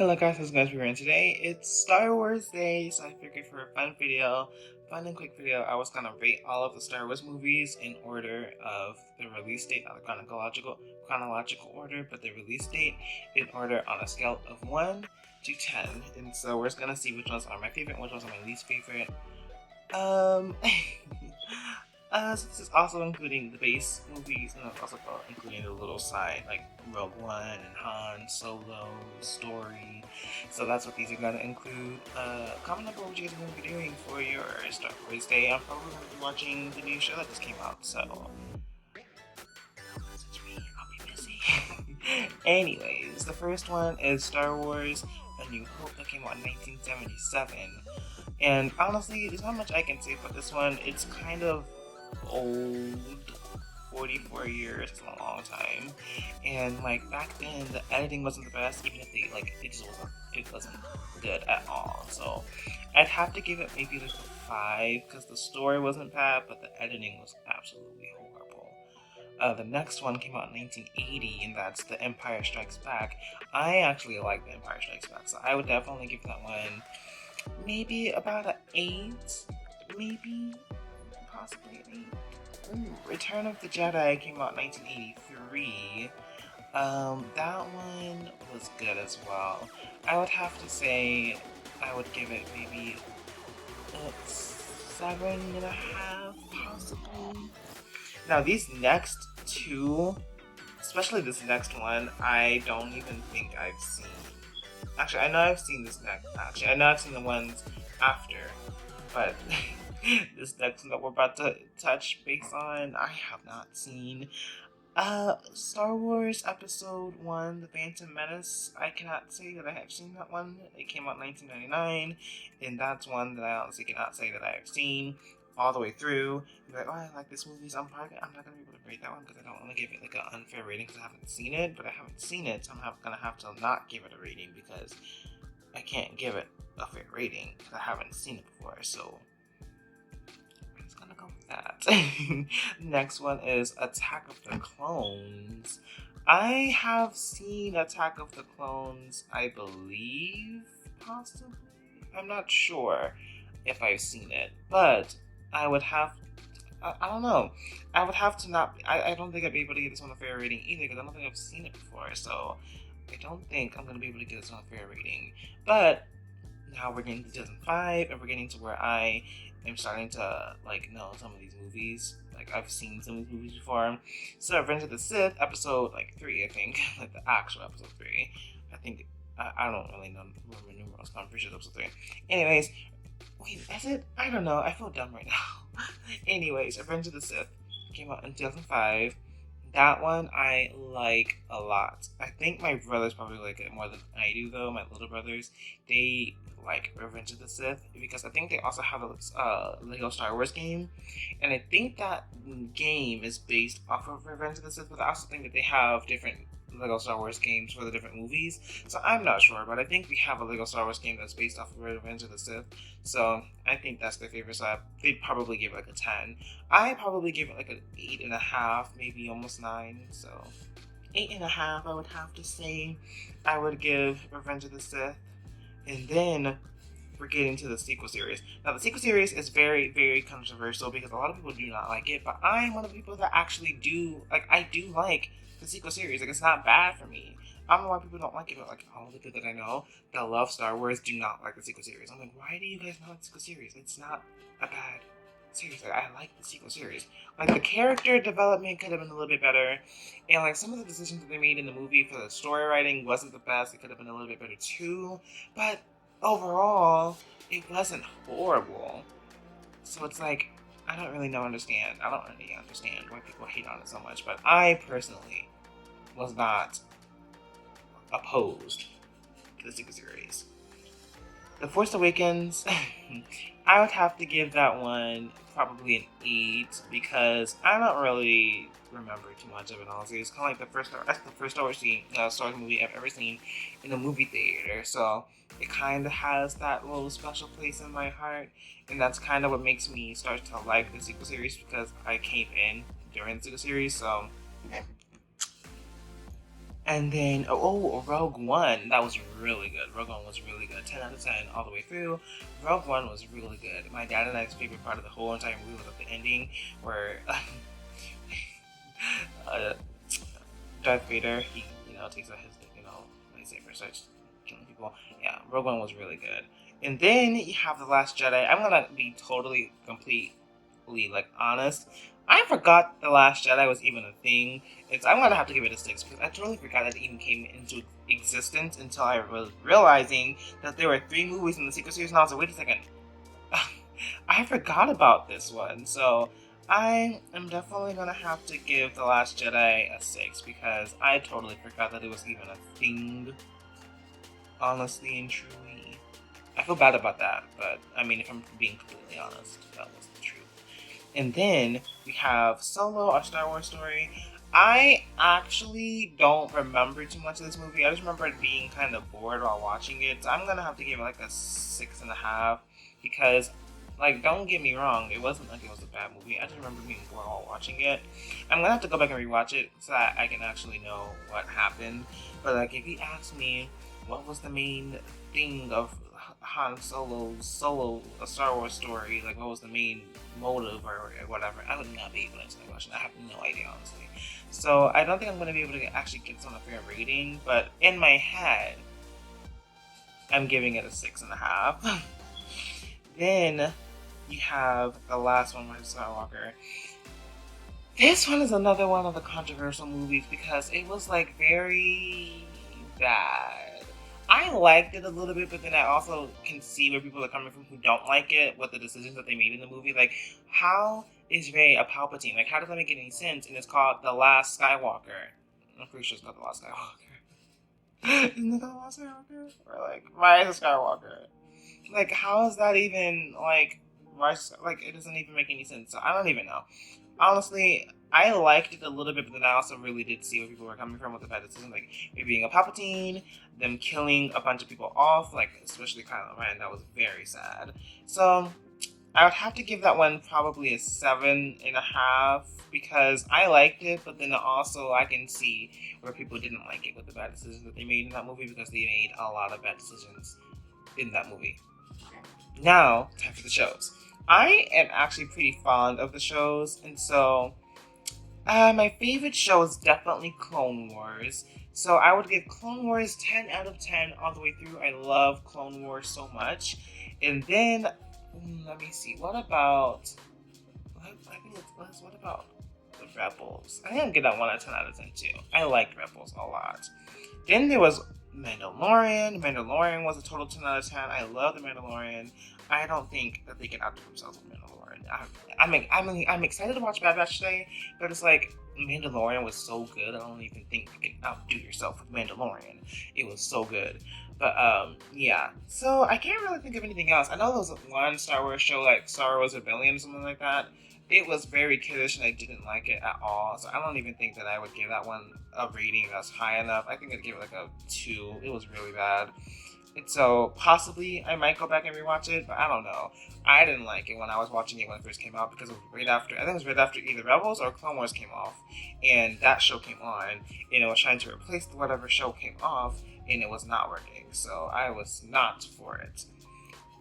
Hello guys, how's it going for today? It's Star Wars Day, so I figured for a fun and quick video, I was gonna rate all of the Star Wars movies in order of the release date, not the chronological order, but the release date in order on a scale of 1 to 10. And so we're just gonna see which ones are my favorite, which ones are my least favorite. Um, so this is also including the base movies, and it's also including the little side, like Rogue One and Han Solo story. So that's what these are going to include. Comment down below what you guys are going to be doing for your Star Wars Day. I'm probably going to be watching the new show that just came out, so message me, I'll be busy. Anyways, the first one is Star Wars A New Hope that came out in 1977. And honestly, there's not much I can say about this one. It's kind of old. 44 years is a long time. And like back then the editing wasn't the best, even if they it wasn't good at all. So I'd have to give it maybe like a 5 because the story wasn't bad, but the editing was absolutely horrible. The next one came out in 1980, and that's The Empire Strikes Back. I actually like The Empire Strikes Back, so I would definitely give that one maybe about an 8, maybe, possibly an 8. Return of the Jedi came out in 1983. That one was good as well. I would have to say I would give it maybe a 7.5, possibly. Now these next two, especially this next one, I don't even think I've seen. Actually, I know I've seen this next. Actually, I know I've seen the ones after, but this next one that we're about to touch base on, I have not seen. Star Wars Episode 1, The Phantom Menace, I cannot say that I have seen that one. It came out in 1999, and that's one that I honestly cannot say that I have seen all the way through. You're like, oh, I like this movie, so I'm not going to be able to rate that one because I don't want to give it like an unfair rating because I haven't seen it, but I haven't seen it, so I'm going to have to not give it a rating because I can't give it a fair rating because I haven't seen it before, so I'm just gonna go with that. Next one is Attack of the Clones. I have seen Attack of the Clones, I believe, possibly. I'm not sure if I've seen it, but I would have. I don't know. I would have to not. I don't think I'd be able to give this one a fair rating either because I don't think I've seen it before. So I don't think I'm gonna be able to give this one a fair rating. But now we're getting to 2005, and we're getting to where I am starting to like know some of these movies. Like I've seen some of these movies before. So Revenge of the Sith, episode like 3, I think, like the actual episode 3. I think I don't really know Roman numerals, but I'm pretty sure it's episode 3. Anyways, wait, is it? I don't know. I feel dumb right now. Anyways, Revenge of the Sith came out in 2005. That one I like a lot. I think my brothers probably like it more than I do, though. My little brothers, they like Revenge of the Sith because I think they also have a Lego Star Wars game, and I think that game is based off of Revenge of the Sith. But I also think that they have different Lego Star Wars games for the different movies. So I'm not sure, but I think we have a Lego Star Wars game that's based off of Revenge of the Sith. So I think that's their favorite. So they'd probably give it like a 10. I probably give it like an 8.5, maybe almost 9. So 8.5, I would have to say. I would give Revenge of the Sith. And then we're getting to the sequel series. Now, the sequel series is very, very controversial because a lot of people do not like it, but I'm one of the people that actually do, like, I do like the sequel series. Like, it's not bad for me. I don't know why people don't like it, but, like, all the people that I know that love Star Wars do not like the sequel series. I'm like, why do you guys not like the sequel series? It's not a bad series. Like, I like the sequel series. Like, the character development could have been a little bit better, and, like, some of the decisions that they made in the movie for the story writing wasn't the best. It could have been a little bit better, too, but overall, it wasn't horrible. So it's like, I don't really understand. I don't really understand why people hate on it so much, but I personally was not opposed to the sequel series. The Force Awakens, I would have to give that one probably an 8 because I don't really remember too much of it, honestly. It's kind of like that's the first Star Wars movie I've ever seen in a movie theater, so it kind of has that little special place in my heart, and that's kind of what makes me start to like the sequel series because I came in during the sequel series, so And then, Rogue One. That was really good. Rogue One was really good. 10 out of 10 all the way through. Rogue One was really good. My dad and I's favorite part of the whole entire movie was at the ending where uh, Darth Vader, he, takes out his, lightsaber, starts killing people. Yeah, Rogue One was really good. And then you have The Last Jedi. I'm gonna be totally, completely, honest. I forgot The Last Jedi was even a thing. I'm gonna have to give it a 6 because I totally forgot that it even came into existence until I was realizing that there were 3 movies in the sequel series, and I was like, wait a second. I forgot about this one. So I am definitely gonna have to give The Last Jedi a 6 because I totally forgot that it was even a thing. Honestly and truly. I feel bad about that, but I mean, if I'm being completely honest, that was the truth. And then we have Solo, a Star Wars story. I actually don't remember too much of this movie. I just remember it being kind of bored while watching it. So I'm gonna have to give it like a 6.5 because, don't get me wrong, it wasn't like it was a bad movie. I just remember being bored while watching it. I'm gonna have to go back and rewatch it so that I can actually know what happened. But if you ask me, what was the main thing of Han Solo, a Star Wars story, what was the main motive or whatever, I would not be able to answer that question. I have no idea, honestly. So I don't think I'm going to be able to actually get this on a fair rating, but in my head, I'm giving it a 6.5. Then you have the last one, Rise of Skywalker. This one is another one of the controversial movies because it was very bad. I liked it a little bit, but then I also can see where people are coming from who don't like it with the decisions that they made in the movie. How is Rey a Palpatine? How does that make any sense? And it's called The Last Skywalker. I'm pretty sure it's called The Last Skywalker. Isn't it called The Last Skywalker? Or Rise of Skywalker? How is that even Rise? It doesn't even make any sense. So I don't even know. Honestly, I liked it a little bit, but then I also really did see where people were coming from with the bad decision, maybe being a Palpatine, them killing a bunch of people off, especially Kylo Ren. That was very sad. So I would have to give that one probably a 7.5 because I liked it, but then also I can see where people didn't like it with the bad decisions that they made in that movie because they made a lot of bad decisions in that movie. Now, time for the shows. I am actually pretty fond of the shows, and so my favorite show is definitely Clone Wars. So I would give Clone Wars 10 out of 10 all the way through. I love Clone Wars so much. And then, let me see, what about the Rebels? I think I'd give that one a 10 out of 10 too. I liked Rebels a lot. Then there was Mandalorian. Mandalorian was a total 10 out of 10. I love the Mandalorian. I don't think that they can outdo themselves with Mandalorian. I'm excited to watch Bad Batch today, but it's Mandalorian was so good. I don't even think you can outdo yourself with Mandalorian. It was so good. But yeah. So I can't really think of anything else. I know there was one Star Wars show Star Wars Rebellion or something like that. It was very kiddish and I didn't like it at all. So I don't even think that I would give that one a rating that's high enough. I think I'd give it a 2. It was really bad. And so possibly I might go back and rewatch it, but I don't know. I didn't like it when I was watching it when it first came out because it was right after, I think it was right after either Rebels or Clone Wars came off. And that show came on and it was trying to replace whatever show came off and it was not working. So I was not for it.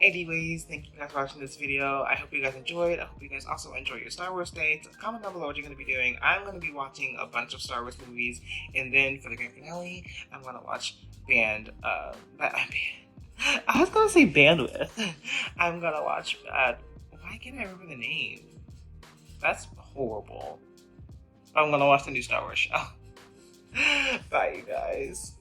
Anyways, thank you guys for watching this video. I hope you guys enjoyed. I hope you guys also enjoy your Star Wars dates. Comment down below what you're going to be doing. I'm going to be watching a bunch of Star Wars movies. And then for the grand finale, I'm going to watch I was going to say Bandwidth. I'm going to watch why can't I remember the name? That's horrible. I'm going to watch the new Star Wars show. Bye, you guys.